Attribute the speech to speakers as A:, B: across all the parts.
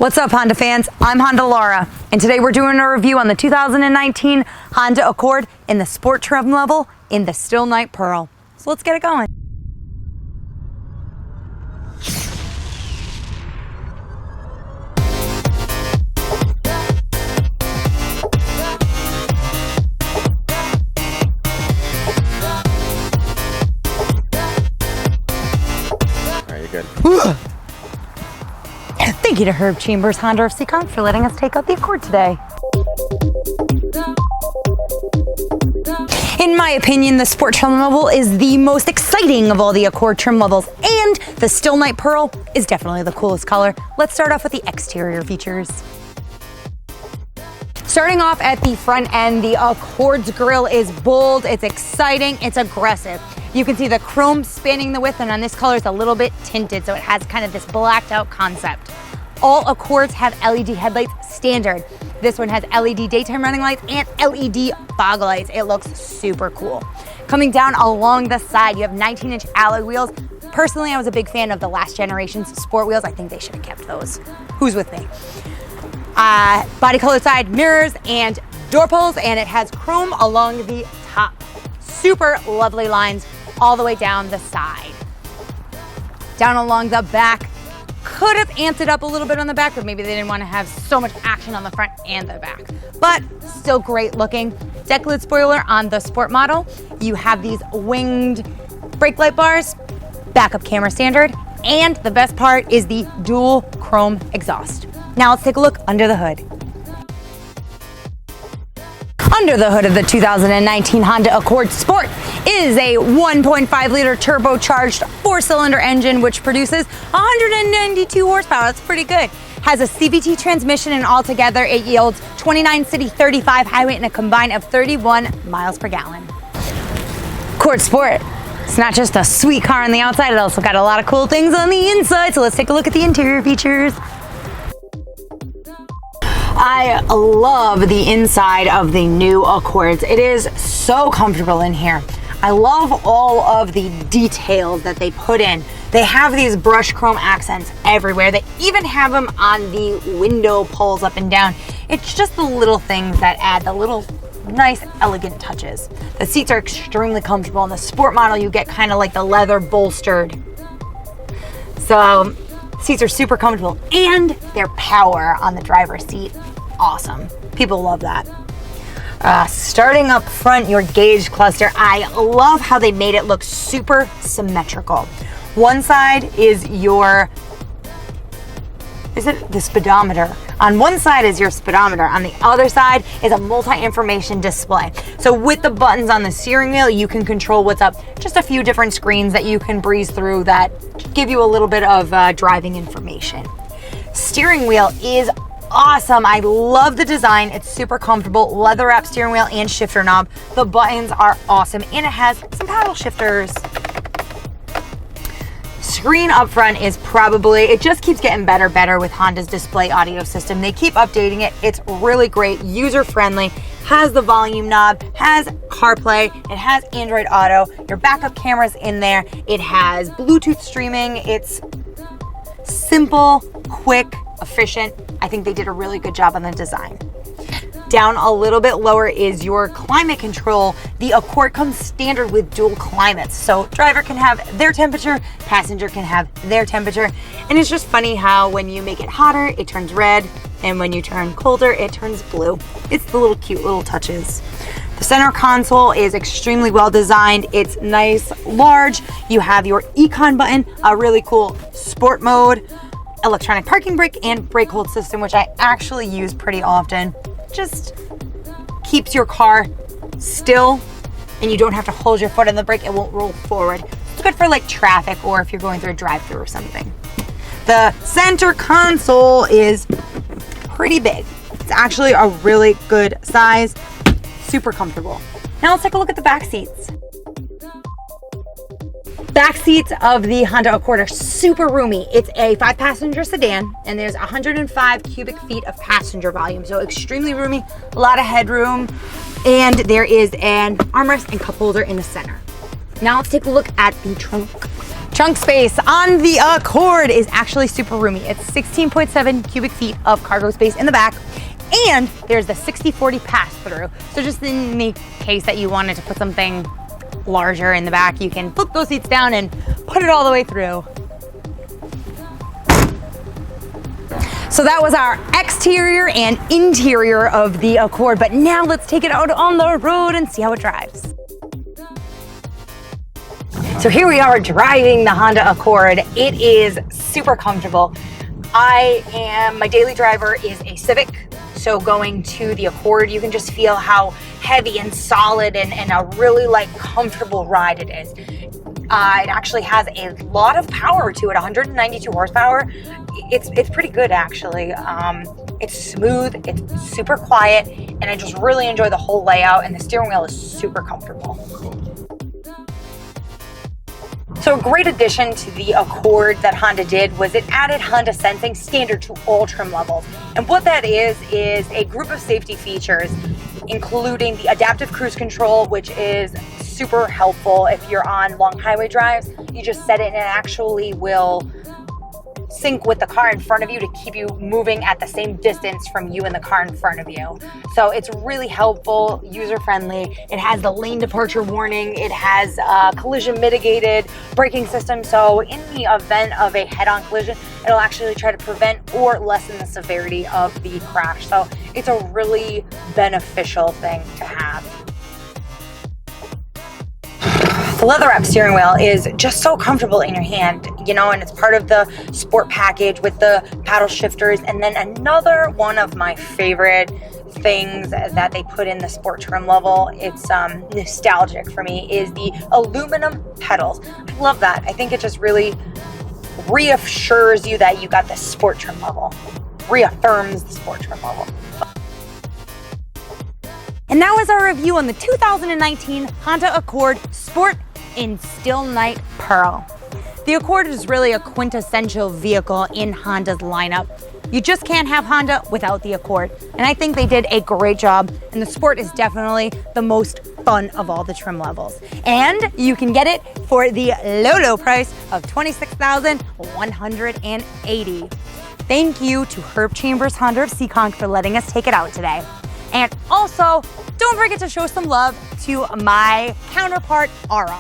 A: What's up, Honda fans? I'm Honda Laura, and today we're doing a review on the 2019 Honda Accord in the sport trim level in the Still Night Pearl. So let's get it going.
B: Good.
A: Thank you to Herb Chambers Honda of Seekonk for letting us take out the Accord today. In my opinion, the sport trim level is the most exciting of all the Accord trim levels, and the Still Night Pearl is definitely the coolest color. Let's start off with the exterior features. Starting off at the front end, the Accord's grille is bold, it's exciting, it's aggressive. You can see the chrome spanning the width, and on this color it's a little bit tinted, so it has kind of this blacked out concept. All Accords have LED headlights standard. This one has LED daytime running lights and LED fog lights. It looks super cool. Coming down along the side, you have 19-inch alloy wheels. Personally, I was a big fan of the last generation's sport wheels. I think they should have kept those. Who's with me? Body color side mirrors and door pulls, and it has chrome along the top. Super lovely lines all the way down the side. Down along the back, could have amped it up a little bit on the back, but maybe they didn't want to have so much action on the front and the back. But still great looking. Deck lid spoiler on the sport model. You have these winged brake light bars, backup camera standard, and the best part is the dual chrome exhaust. Now let's take a look under the hood. Under the hood of the 2019 Honda Accord Sport is a 1.5 liter turbocharged 4-cylinder engine which produces 192 horsepower. That's pretty good. Has a CVT transmission, and altogether it yields 29 city, 35 highway, and a combine of 31 miles per gallon. Accord Sport. It's not just a sweet car on the outside, it also got a lot of cool things on the inside. So let's take a look at the interior features. I love the inside of the new Accords. It is so comfortable in here. I love all of the details that they put in. They have these brushed chrome accents everywhere. They even have them on the window pulls up and down. It's just the little things that add the little nice, elegant touches. The seats are extremely comfortable. In the sport model, you get kind of like the leather bolstered. So seats are super comfortable, and their power on the driver's seat, awesome. People love that. Starting up front, your gauge cluster, I love how they made it look super symmetrical. One side is the speedometer. On one side is your speedometer. On the other side is a multi-information display. So with the buttons on the steering wheel, you can control what's up. Just a few different screens that you can breeze through that give you a little bit of driving information. Steering wheel is awesome. I love the design. It's super comfortable. Leather wrap steering wheel and shifter knob. The buttons are awesome, and it has some paddle shifters. Screen up front is it just keeps getting better with Honda's display audio system. They keep updating it. It's really great, user-friendly, has the volume knob, has CarPlay, it has Android Auto, your backup camera's in there, it has Bluetooth streaming. It's simple, quick, efficient. I think they did a really good job on the design. Down a little bit lower is your climate control. The Accord comes standard with dual climates. So driver can have their temperature, passenger can have their temperature. And it's just funny how when you make it hotter, it turns red. And when you turn colder, it turns blue. It's the little cute little touches. The center console is extremely well designed. It's nice, large. You have your Econ button, a really cool sport mode, electronic parking brake, and brake hold system, which I actually use pretty often. Just keeps your car still, and you don't have to hold your foot on the brake. It won't roll forward. It's good for like traffic or if you're going through a drive-through or something. The center console is pretty big. It's actually a really good size, super comfortable. Now let's take a look at the back seats. Back seats of the Honda Accord are super roomy. It's a 5-passenger sedan, and there's 105 cubic feet of passenger volume, so extremely roomy, a lot of headroom, and there is an armrest and cup holder in the center. Now let's take a look at the trunk. Trunk space on the Accord is actually super roomy. It's 16.7 cubic feet of cargo space in the back, and there's the 60/40 pass-through. So just in the case that you wanted to put something larger in the back, you can flip those seats down and put it all the way through. So that was our exterior and interior of the Accord, but now let's take it out on the road and see how it drives. So here we are driving the Honda Accord. It is super comfortable. My daily driver is a Civic, so going to the Accord, you can just feel how heavy and solid and a really comfortable ride it is. It actually has a lot of power to it, 192 horsepower. It's pretty good actually. It's smooth, it's super quiet, and I just really enjoy the whole layout, and the steering wheel is super comfortable. So a great addition to the Accord that Honda did was it added Honda Sensing standard to all trim levels. And what that is a group of safety features, including the adaptive cruise control, which is super helpful if you're on long highway drives. You just set it and it actually will sync with the car in front of you to keep you moving at the same distance from you and the car in front of you. So it's really helpful, user-friendly. It has the lane departure warning. It has a collision mitigated braking system. So in the event of a head-on collision, it'll actually try to prevent or lessen the severity of the crash. So it's a really beneficial thing to have. The leather-wrapped steering wheel is just so comfortable in your hand, and it's part of the sport package with the paddle shifters. And then another one of my favorite things that they put in the sport trim level, it's nostalgic for me, is the aluminum pedals. I love that. I think it just really reassures you that you got the sport trim level, reaffirms the sport trim level. And that was our review on the 2019 Honda Accord Sport in Still Night Pearl. The Accord is really a quintessential vehicle in Honda's lineup. You just can't have Honda without the Accord, and I think they did a great job, and the Sport is definitely the most fun of all the trim levels. And you can get it for the low price of $26,180. Thank you to Herb Chambers Honda of Seekonk for letting us take it out today. And also, don't forget to show some love to my counterpart, Ara.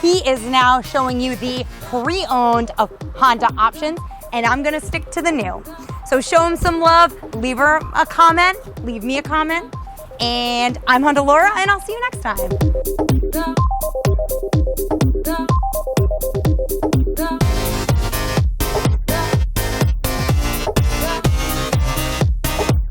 A: He is now showing you the pre-owned Honda options, and I'm gonna stick to the new. So show him some love, leave me a comment, and I'm Honda Laura, and I'll see you next time.